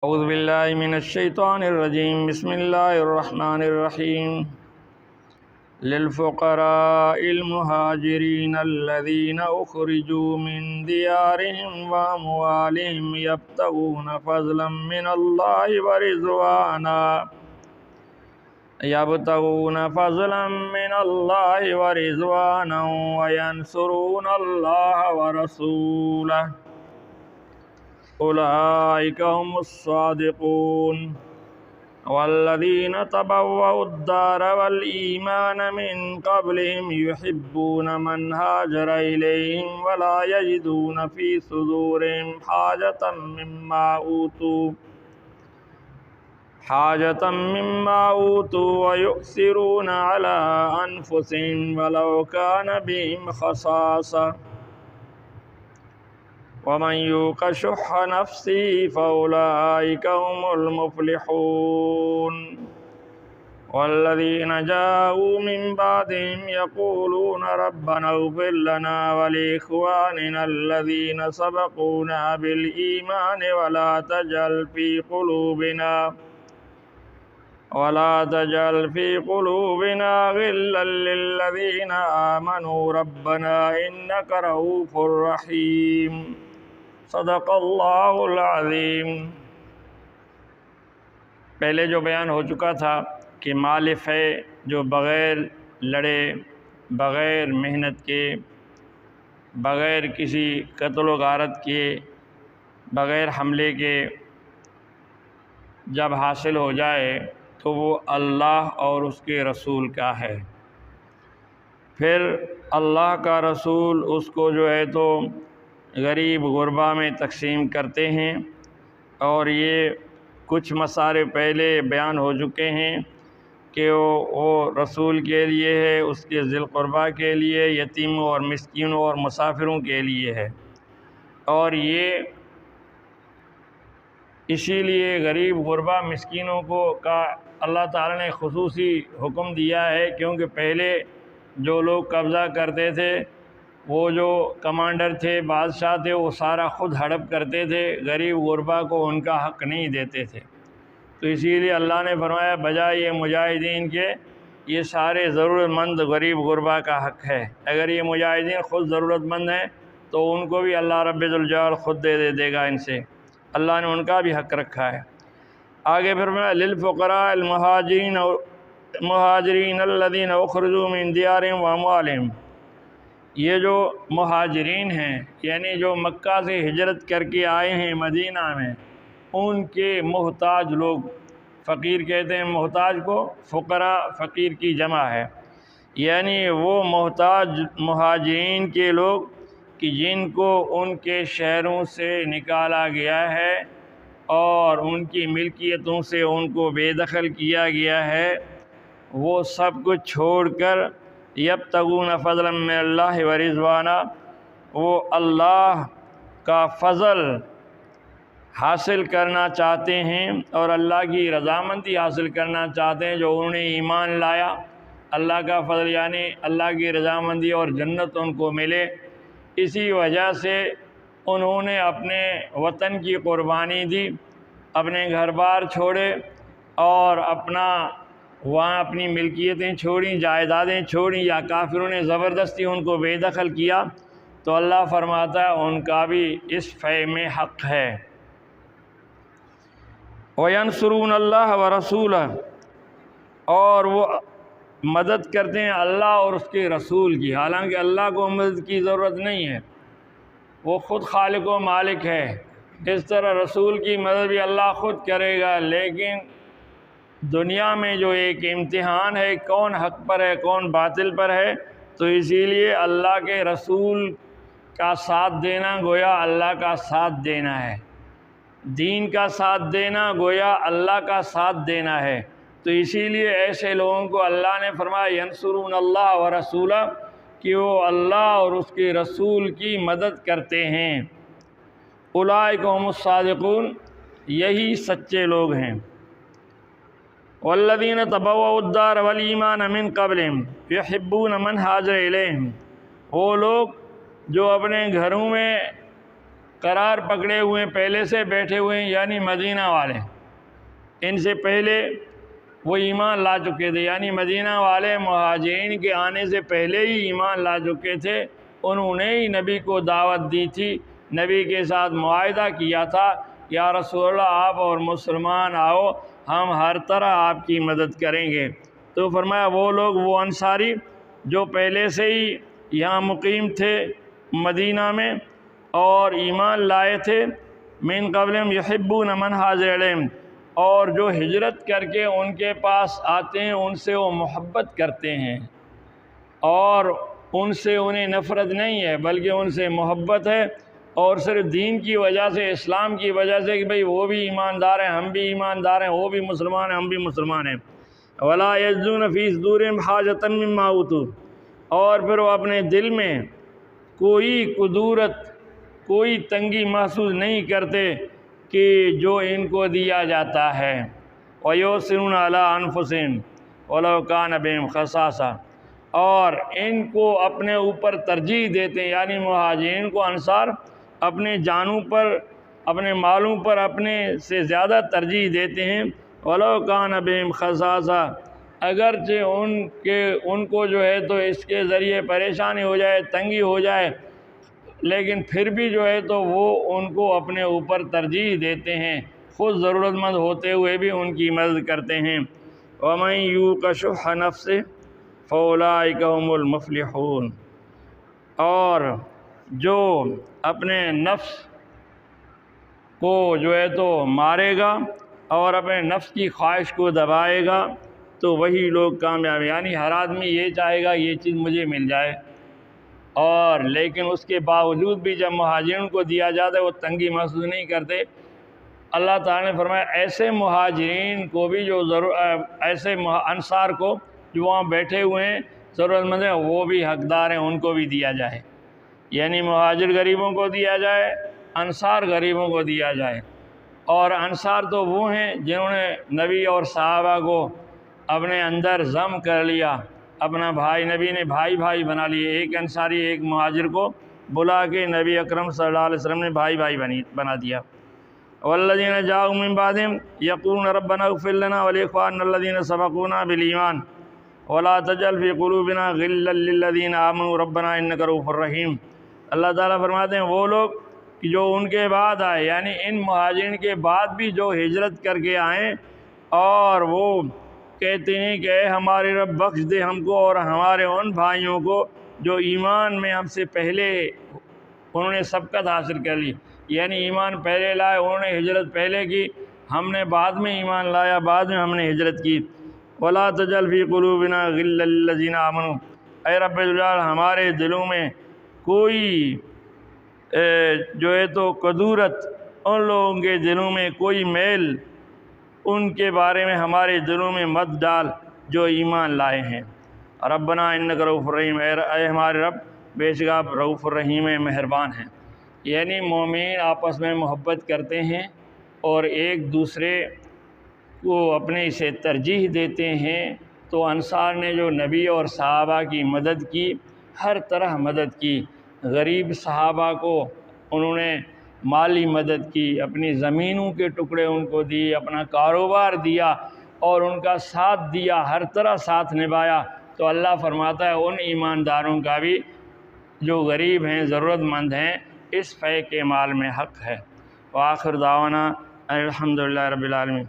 اعوذ باللہ من الشیطان الرجیم بسم اللہ الرحمن الرحیم للفقراء المہاجرین الذین اخرجوا من دیارہم واموالہم یبتغون فضلا من اللہ ورضوانا وینصرون اللہ ورسولہ اولئک هم الصادقون والذین تبوأوا الدار والایمان من قبلهم يحبون من هاجر الیہم ولا یجدون فی صدورہم حاجة مما اوتوا ویؤثرون علی انفسہم ولو کان بہم خصاصہ ومن یوق شح نفسه فأولئک هم المفلحون والذین جاءوا من بعدهم یقولون ربنا اغفر لنا ولإخواننا الذین سبقونا بالإیمان ولا تجعل في قلوبنا غلا للذین آمنوا ربنا إنك رؤوف رحیم صدق اللہ العظیم۔ پہلے جو بیان ہو چکا تھا کہ مال فے جو بغیر لڑے، بغیر محنت کے، بغیر کسی قتل و غارت کے، بغیر حملے کے جب حاصل ہو جائے تو وہ اللہ اور اس کے رسول کا ہے۔ پھر اللہ کا رسول اس کو جو ہے تو غریب غربا میں تقسیم کرتے ہیں، اور یہ کچھ مسائل پہلے بیان ہو چکے ہیں کہ وہ رسول کے لیے ہے، اس کے ذی القربہ کے لیے، یتیموں اور مسکینوں اور مسافروں کے لیے ہے، اور یہ اسی لیے غریب غربا مسکینوں کا اللہ تعالیٰ نے خصوصی حکم دیا ہے، کیونکہ پہلے جو لوگ قبضہ کرتے تھے، وہ جو کمانڈر تھے، بادشاہ تھے، وہ سارا خود ہڑپ کرتے تھے، غریب غربا کو ان کا حق نہیں دیتے تھے۔ تو اسی لیے اللہ نے فرمایا بجائے یہ مجاہدین کے یہ سارے ضرورت مند غریب غربا کا حق ہے۔ اگر یہ مجاہدین خود ضرورت مند ہیں تو ان کو بھی اللہ رب الجلال خود دے گا ان سے، اللہ نے ان کا بھی حق رکھا ہے۔ آگے فرمایا للفقراء المہاجرین الذین اخرجوا من دیارہم واموالہم، یہ جو مہاجرین ہیں یعنی جو مکہ سے ہجرت کر کے آئے ہیں مدینہ میں، ان کے محتاج لوگ، فقیر کہتے ہیں محتاج کو، فقراء فقیر کی جمع ہے، یعنی وہ محتاج مہاجرین کے لوگ کہ جن کو ان کے شہروں سے نکالا گیا ہے اور ان کی ملکیتوں سے ان کو بے دخل کیا گیا ہے، وہ سب کچھ چھوڑ کر یبتغون فضلا من اللہ ورضوانا، وہ اللہ کا فضل حاصل کرنا چاہتے ہیں اور اللہ کی رضامندی حاصل کرنا چاہتے ہیں۔ جو انہوں نے ایمان لایا، اللہ کا فضل یعنی اللہ کی رضامندی اور جنت ان کو ملے، اسی وجہ سے انہوں نے اپنے وطن کی قربانی دی، اپنے گھر بار چھوڑے اور وہاں اپنی ملکیتیں چھوڑیں، جائیدادیں چھوڑیں، یا کافروں نے زبردستی ان کو بے دخل کیا، تو اللہ فرماتا ہے ان کا بھی اس فے میں حق ہے۔ وَيَنْصُرُونَ اللَّهَ وَرَسُولَهُ، اور وہ مدد کرتے ہیں اللہ اور اس کے رسول کی، حالانکہ اللہ کو مدد کی ضرورت نہیں ہے، وہ خود خالق و مالک ہے۔ اس طرح رسول کی مدد بھی اللہ خود کرے گا، لیکن دنیا میں جو ایک امتحان ہے کون حق پر ہے کون باطل پر ہے، تو اسی لیے اللہ کے رسول کا ساتھ دینا گویا اللہ کا ساتھ دینا ہے، دین کا ساتھ دینا گویا اللہ کا ساتھ دینا ہے۔ تو اسی لیے ایسے لوگوں کو اللہ نے فرمایا ینصرون اللہ ورسولہ، کہ وہ اللہ اور اس کے رسول کی مدد کرتے ہیں۔ اولئک هم الصادقون، یہی سچے لوگ ہیں۔ والذین تبوأوا الدار والایمان من قبلہم یحبون من ہاجر الیہم، وہ لوگ جو اپنے گھروں میں قرار پکڑے ہوئے ہیں، پہلے سے بیٹھے ہوئے ہیں، یعنی مدینہ والے، ان سے پہلے وہ ایمان لا چکے تھے، یعنی مدینہ والے مہاجرین کے آنے سے پہلے ہی ایمان لا چکے تھے، انہوں نے ہی نبی کو دعوت دی تھی، نبی کے ساتھ معاہدہ کیا تھا، یا رسول اللہ آپ اور مسلمان آؤ، ہم ہر طرح آپ کی مدد کریں گے۔ تو فرمایا وہ لوگ، وہ انصاری جو پہلے سے ہی یہاں مقیم تھے مدینہ میں اور ایمان لائے تھے، من قبلہم یحبون من ہاجر الیہم، اور جو ہجرت کر کے ان کے پاس آتے ہیں ان سے وہ محبت کرتے ہیں، اور ان سے انہیں نفرت نہیں ہے بلکہ ان سے محبت ہے، اور صرف دین کی وجہ سے، اسلام کی وجہ سے کہ بھئی وہ بھی ایماندار ہیں ہم بھی ایماندار ہیں، وہ بھی مسلمان ہیں ہم بھی مسلمان ہیں۔ ولا یجدون فی صدورہم حاجۃ مما اوتوا، اور پھر وہ اپنے دل میں کوئی قدورت، کوئی تنگی محسوس نہیں کرتے کہ جو ان کو دیا جاتا ہے۔ وَيُؤْثِرُونَ عَلَىٰ أَنفُسِهِمْ وَلَوْ كَانَ بِهِمْ خَصَاصَةٌ، اور ان کو اپنے اوپر ترجیح دیتے ہیں، یعنی مہاجرین کو انصار اپنے جانوں پر، اپنے مالوں پر اپنے سے زیادہ ترجیح دیتے ہیں۔ وَلَوْ كَانَ بِهِمْ خَصَاصَةٌ، اگرچہ ان کو جو ہے تو اس کے ذریعے پریشانی ہو جائے، تنگی ہو جائے، لیکن پھر بھی جو ہے تو وہ ان کو اپنے اوپر ترجیح دیتے ہیں، خود ضرورت مند ہوتے ہوئے بھی ان کی مدد کرتے ہیں۔ وَمَن يُوقَ شُحَّ نَفْسِهِ فَأُولَٰئِكَ هُمُ الْمُفْلِحُونَ، اور جو اپنے نفس کو جو ہے تو مارے گا اور اپنے نفس کی خواہش کو دبائے گا تو وہی لوگ کامیاب ہیں۔ یعنی ہر آدمی یہ چاہے گا یہ چیز مجھے مل جائے، اور لیکن اس کے باوجود بھی جب مہاجرین کو دیا جاتا ہے وہ تنگی محسوس نہیں کرتے۔ اللہ تعالیٰ نے فرمایا ایسے مہاجرین کو بھی جو ایسے انصار کو جو وہاں بیٹھے ہوئے ہیں ضرورت مند ہیں، وہ بھی حقدار ہیں، ان کو بھی دیا جائے، یعنی مہاجر غریبوں کو دیا جائے، انصار غریبوں کو دیا جائے۔ اور انصار تو وہ ہیں جنہوں نے نبی اور صحابہ کو اپنے اندر ضم کر لیا، اپنا بھائی، نبی نے بھائی بھائی بنا لیے، ایک انصاری ایک مہاجر کو بلا کے نبی اکرم صلی اللہ علیہ وسلم نے بھائی بھائی بنا دیا۔ والذین جاءوا من بعدهم یقولون ربنا اغفر لنا ولاخواننا الذین سبقونا بالایمان ولا تجعل فی قلوبنا غلا للذین آمنوا ربنا انک رؤوف رحیم۔ اللہ تعالیٰ فرماتے ہیں وہ لوگ کہ جو ان کے بعد آئے، یعنی ان مہاجرین کے بعد بھی جو ہجرت کر کے آئیں، اور وہ کہتے ہیں کہ اے ہمارے رب بخش دے ہم کو اور ہمارے ان بھائیوں کو جو ایمان میں ہم سے پہلے انہوں نے سبقت حاصل کر لی، یعنی ایمان پہلے لائے، انہوں نے ہجرت پہلے کی، ہم نے بعد میں ایمان لایا، بعد میں ہم نے ہجرت کی۔ ولا تجعل فی قلوبنا غلا للذین آمنوا، اے رب الجلال ہمارے دلوں میں کوئی جو ہے تو قدورت، ان لوگوں کے دلوں میں کوئی میل ان کے بارے میں ہمارے دلوں میں مت ڈال جو ایمان لائے ہیں۔ ربنا انک رؤوف الرحیم، اے ہمارے رب بے شک آپ رؤوف الرحیم مہربان ہیں۔ یعنی مومن آپس میں محبت کرتے ہیں اور ایک دوسرے کو اپنے سے ترجیح دیتے ہیں۔ تو انصار نے جو نبی اور صحابہ کی مدد کی، ہر طرح مدد کی، غریب صحابہ کو انہوں نے مالی مدد کی، اپنی زمینوں کے ٹکڑے ان کو دی، اپنا کاروبار دیا اور ان کا ساتھ دیا، ہر طرح ساتھ نبھایا۔ تو اللہ فرماتا ہے ان ایمانداروں کا بھی جو غریب ہیں، ضرورت مند ہیں، اس فے کے مال میں حق ہے۔ وآخر دعوانا الحمدللہ رب العالمین۔